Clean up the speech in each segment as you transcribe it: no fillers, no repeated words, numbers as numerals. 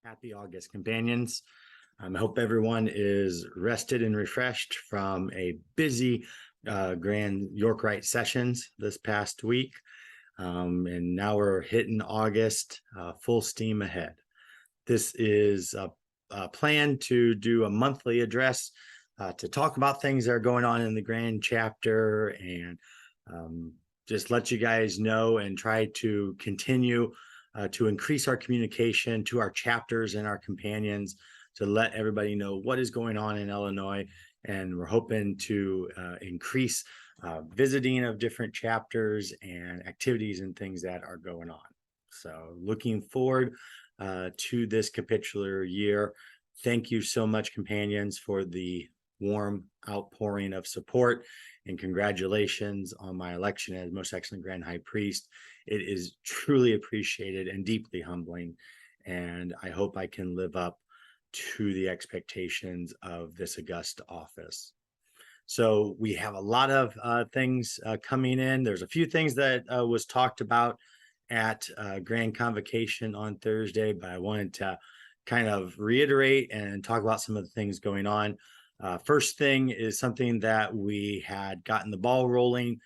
Happy August, companions. I hope everyone is rested and refreshed from a busy Grand York Rite sessions this past week. And now we're hitting August, full steam ahead. This is a plan to do a monthly address to talk about things that are going on in the Grand chapter and just let you guys know and try to continue to increase our communication to our chapters and our companions to let everybody know what is going on in Illinois. And we're hoping to increase visiting of different chapters and activities and things that are going on. So looking forward to this capitular year. Thank you so much, companions, for the warm outpouring of support, and congratulations on my election as Most Excellent Grand High Priest. It is truly appreciated and deeply humbling, and I hope I can live up to the expectations of this august office. So we have a lot of things coming in. There's a few things that was talked about at Grand Convocation on Thursday, but I wanted to kind of reiterate and talk about some of the things going on. First thing is something that we had gotten the ball rolling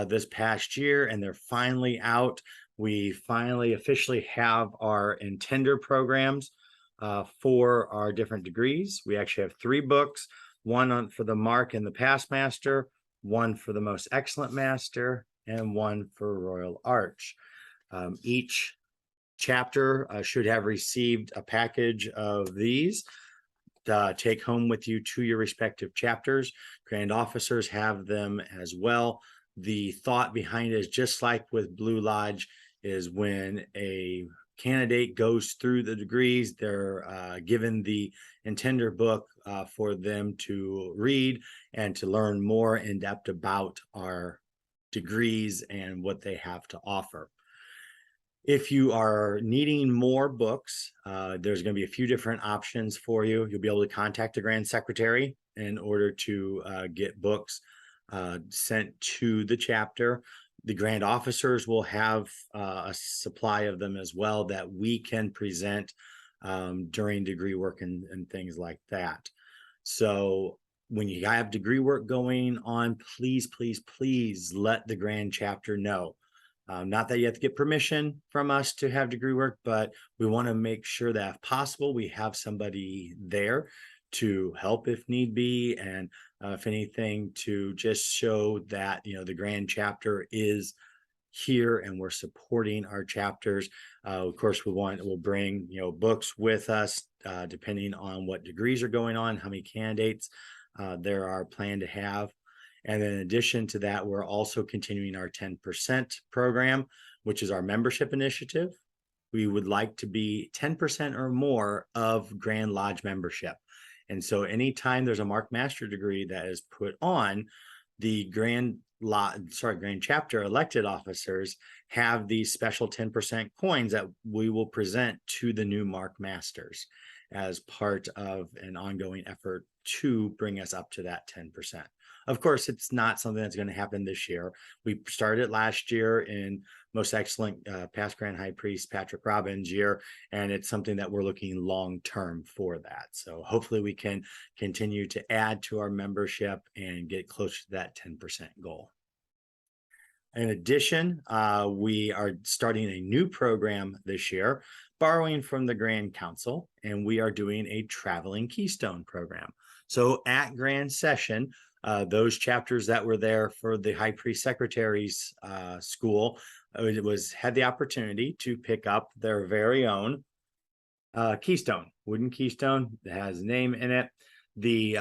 this past year, and they're finally out. We finally officially have our intender programs for our different degrees. We actually have 3 books, one for the Mark and the Past Master, one for the Most Excellent Master, and one for Royal Arch. Each chapter should have received a package of these. Take home with you to your respective chapters. Grand officers have them as well. The thought behind it is just like with Blue Lodge, is when a candidate goes through the degrees, they're given the intender book for them to read and to learn more in depth about our degrees and what they have to offer. If you are needing more books, there's going to be a few different options for you. You'll be able to contact the Grand Secretary in order to get books sent to the chapter. The Grand Officers will have a supply of them as well that we can present during degree work and things like that. So when you have degree work going on, please, please, please let the Grand Chapter know. Not that you have to get permission from us to have degree work, but we want to make sure that if possible, we have somebody there to help if need be. And if anything, to just show that, the Grand Chapter is here and we're supporting our chapters. Of course, we'll bring, books with us, depending on what degrees are going on, how many candidates there are planned to have. And in addition to that, we're also continuing our 10% program, which is our membership initiative. We would like to be 10% or more of Grand Lodge membership. And so anytime there's a Mark Master degree that is put on, the Grand Chapter elected officers have these special 10% coins that we will present to the new Mark Masters as part of an ongoing effort to bring us up to that 10%. Of course, it's not something that's going to happen this year. We started last year in Most Excellent Past Grand High Priest Patrick Robbins' year, and it's something that we're looking long-term for that. So hopefully we can continue to add to our membership and get closer to that 10% goal. In addition, we are starting a new program this year, borrowing from the Grand Council, and we are doing a traveling Keystone program. So at Grand Session, those chapters that were there for the High Priest Secretary's school had the opportunity to pick up their very own Keystone, wooden Keystone that has a name in it. The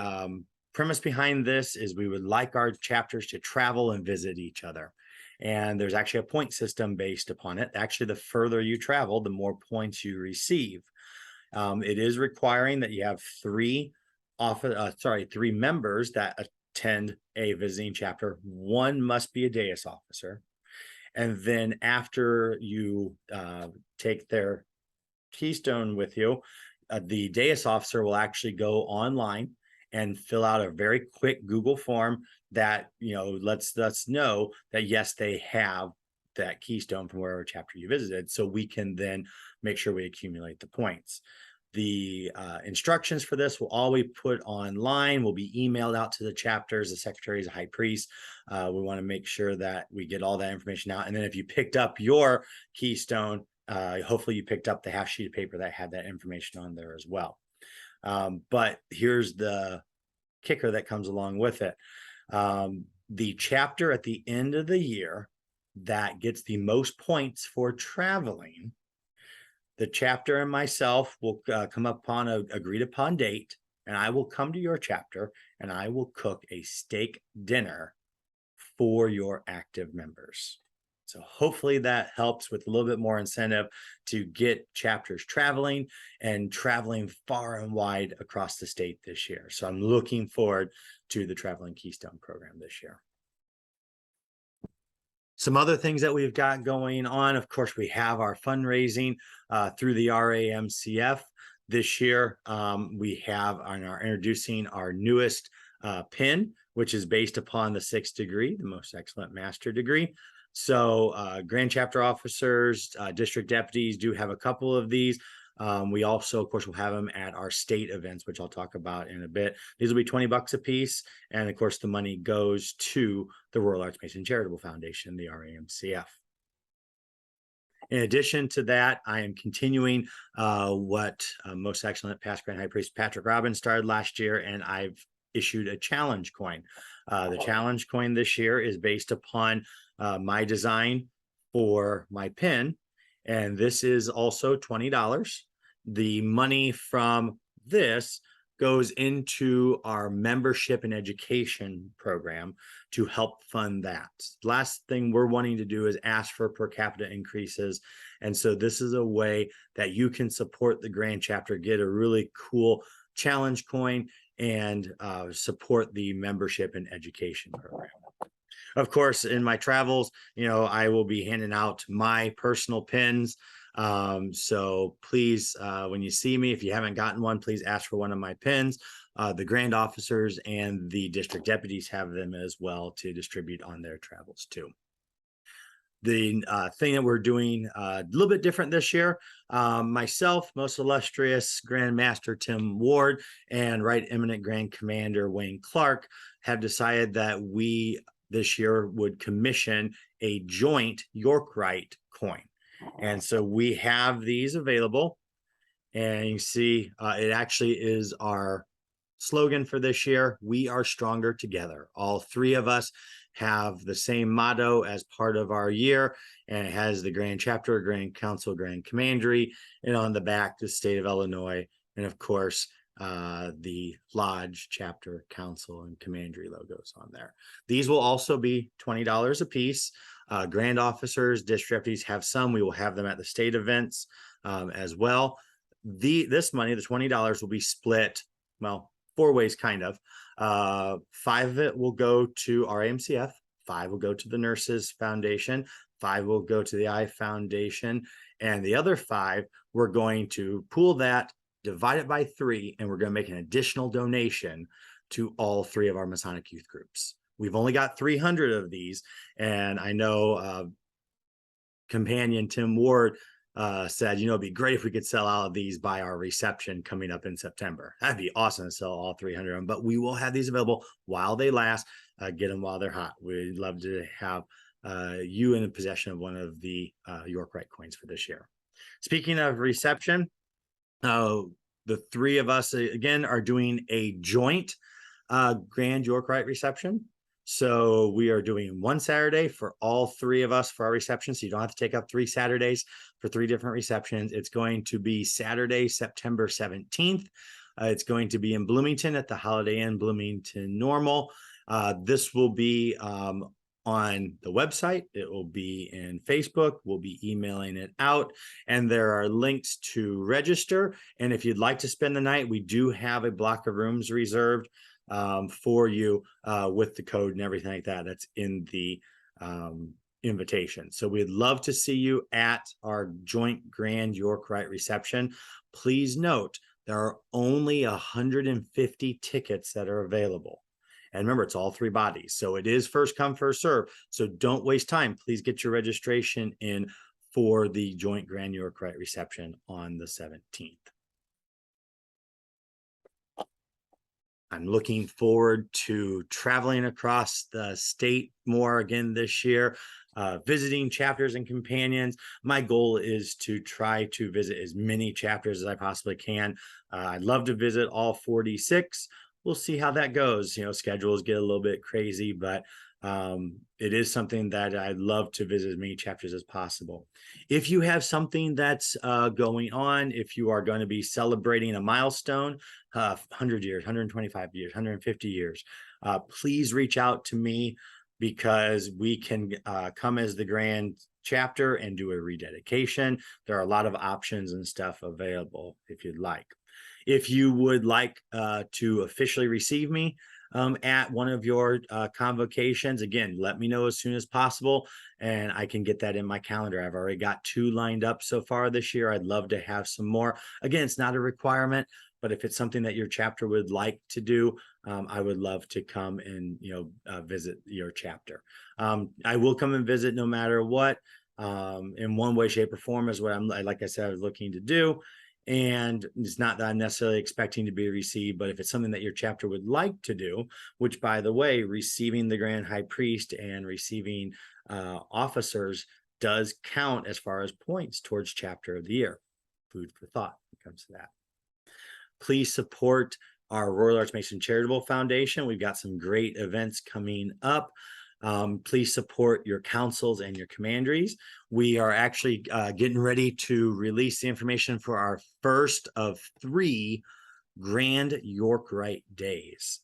premise behind this is we would like our chapters to travel and visit each other. And there's actually a point system based upon it. Actually, the further you travel, the more points you receive. It is requiring that you have 3 members that attend a visiting chapter. 1 must be a Deus officer. And then after you take their Keystone with you, the Deus officer will actually go online and fill out a very quick Google form that, lets us know that, yes, they have that Keystone from wherever chapter you visited. So we can then make sure we accumulate the points. The instructions for this will all be put online, will be emailed out to the chapters, the secretaries, the high priest. We want to make sure that we get all that information out. And then if you picked up your keystone, hopefully you picked up the half sheet of paper that had that information on there as well. But here's the kicker that comes along with it. The chapter at the end of the year that gets the most points for traveling, the chapter and myself will come upon an agreed upon date, and I will come to your chapter and I will cook a steak dinner for your active members. So hopefully that helps with a little bit more incentive to get chapters traveling and traveling far and wide across the state this year. So I'm looking forward to the Traveling Keystone program this year. Some other things that we've got going on, of course, we have our fundraising through the RAMCF. This year, we have introducing our newest pin, which is based upon the 6th degree, the most excellent master degree. So grand chapter officers, district deputies do have a couple of these. We also, of course, will have them at our state events, which I'll talk about in a bit. These will be $20 a piece. And of course, the money goes to the Royal Archmason Charitable Foundation, the RAMCF. In addition to that, I am continuing what Most Excellent Past Grand High Priest Patrick Robbins started last year, and I've issued a challenge coin. The challenge coin this year is based upon my design for my pin, and this is also $20. The money from this goes into our membership and education program to help fund that. Last thing we're wanting to do is ask for per capita increases. And so this is a way that you can support the Grand Chapter, get a really cool challenge coin, and support the membership and education program. Of course, in my travels, I will be handing out my personal pins. So please, when you see me, if you haven't gotten one, please ask for one of my pins. The grand officers and the district deputies have them as well to distribute on their travels too. The thing that we're doing a little bit different this year, myself, most illustrious Grand Master Tim Ward, and Right Eminent Grand Commander Wayne Clark have decided that we this year would commission a joint York Rite coin. And so we have these available, and you see it actually is our slogan for this year: we are stronger together. All three of us have the same motto as part of our year, and it has the Grand Chapter, Grand Council, Grand Commandery, and on the back the state of Illinois, and of course the Lodge, Chapter, Council, and Commandery logos on there. These will also be $20 a piece. Grand officers, district deputies have some. We will have them at the state events as well. This money, the $20, will be split, well, 4 ways, kind of. 5 of it will go to our AMCF, 5 will go to the Nurses Foundation, 5 will go to the Eye Foundation, and the other 5, we're going to pool that, divide it by 3, and we're going to make an additional donation to all 3 of our Masonic youth groups. We've only got 300 of these, and I know companion Tim Ward said, it'd be great if we could sell out of these by our reception coming up in September. That'd be awesome to sell all 300 of them, but we will have these available while they last. Get them while they're hot. We'd love to have you in possession of one of the York Rite coins for this year. Speaking of reception, the 3 of us, again, are doing a joint Grand York Rite reception. So we are doing one Saturday for all 3 of us for our reception. So you don't have to take up 3 Saturdays for 3 different receptions. It's going to be Saturday, September 17th. It's going to be in Bloomington at the Holiday Inn Bloomington Normal. This will be on the website. It will be in Facebook. We'll be emailing it out, and there are links to register. And if you'd like to spend the night, we do have a block of rooms reserved for you with the code and everything like that. That's in the invitation. So we'd love to see you at our joint Grand York Rite reception. Please note, there are only 150 tickets that are available. And remember, it's all 3 bodies. So it is first come, first serve. So don't waste time. Please get your registration in for the joint Grand York Rite reception on the 17th. I'm looking forward to traveling across the state more again this year, visiting chapters and companions. My goal is to try to visit as many chapters as I possibly can. I'd love to visit all 46. We'll see how that goes. Schedules get a little bit crazy, but it is something that I'd love to visit as many chapters as possible. If you have something that's going on, if you are going to be celebrating a milestone, 100 years, 125 years, 150 years, please reach out to me, because we can come as the grand chapter and do a rededication. There are a lot of options and stuff available if you'd like. If you would like to officially receive me at one of your convocations, again, let me know as soon as possible, and I can get that in my calendar. I've already got 2 lined up so far this year. I'd love to have some more. Again, it's not a requirement, but if it's something that your chapter would like to do, I would love to come and visit your chapter. I will come and visit no matter what, in one way, shape, or form, is what like I said, I was looking to do. And it's not that I'm necessarily expecting to be received, but if it's something that your chapter would like to do, which, by the way, receiving the Grand High Priest and receiving officers does count as far as points towards Chapter of the Year. Food for thought when it comes to that. Please support our Royal Archmason Charitable Foundation. We've got some great events coming up. Please support your councils and your commanderies. We are actually getting ready to release the information for our first of 3 Grand York Rite Days.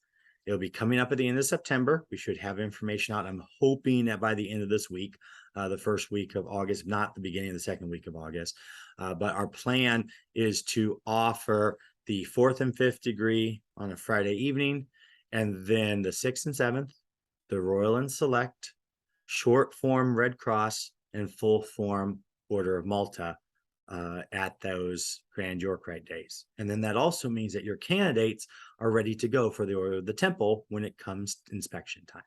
It'll be coming up at the end of September. We should have information out. I'm hoping that by the end of this week, the first week of August, not the beginning of the second week of August. But our plan is to offer the 4th and 5th degree on a Friday evening, and then the 6th and 7th, the Royal and Select, short form Red Cross, and full form Order of Malta at those Grand York Rite Days. And then that also means that your candidates are ready to go for the Order of the Temple when it comes to inspection time.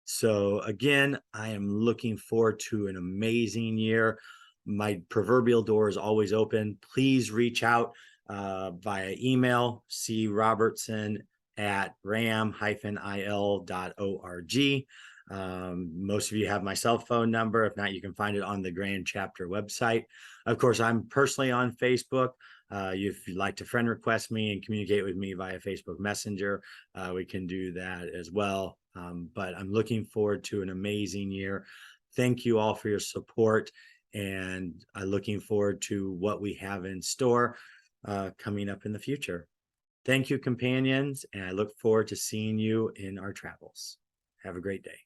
So again, I am looking forward to an amazing year. My proverbial door is always open. Please reach out via email, crobertson@ram-il.org. Most of you have my cell phone number. If not, you can find it on the Grand Chapter website. Of course, I'm personally on Facebook. If you'd like to friend request me and communicate with me via Facebook Messenger, we can do that as well. But I'm looking forward to an amazing year. Thank you all for your support, and I'm looking forward to what we have in store coming up in the future. Thank you, companions, and I look forward to seeing you in our travels. Have a great day.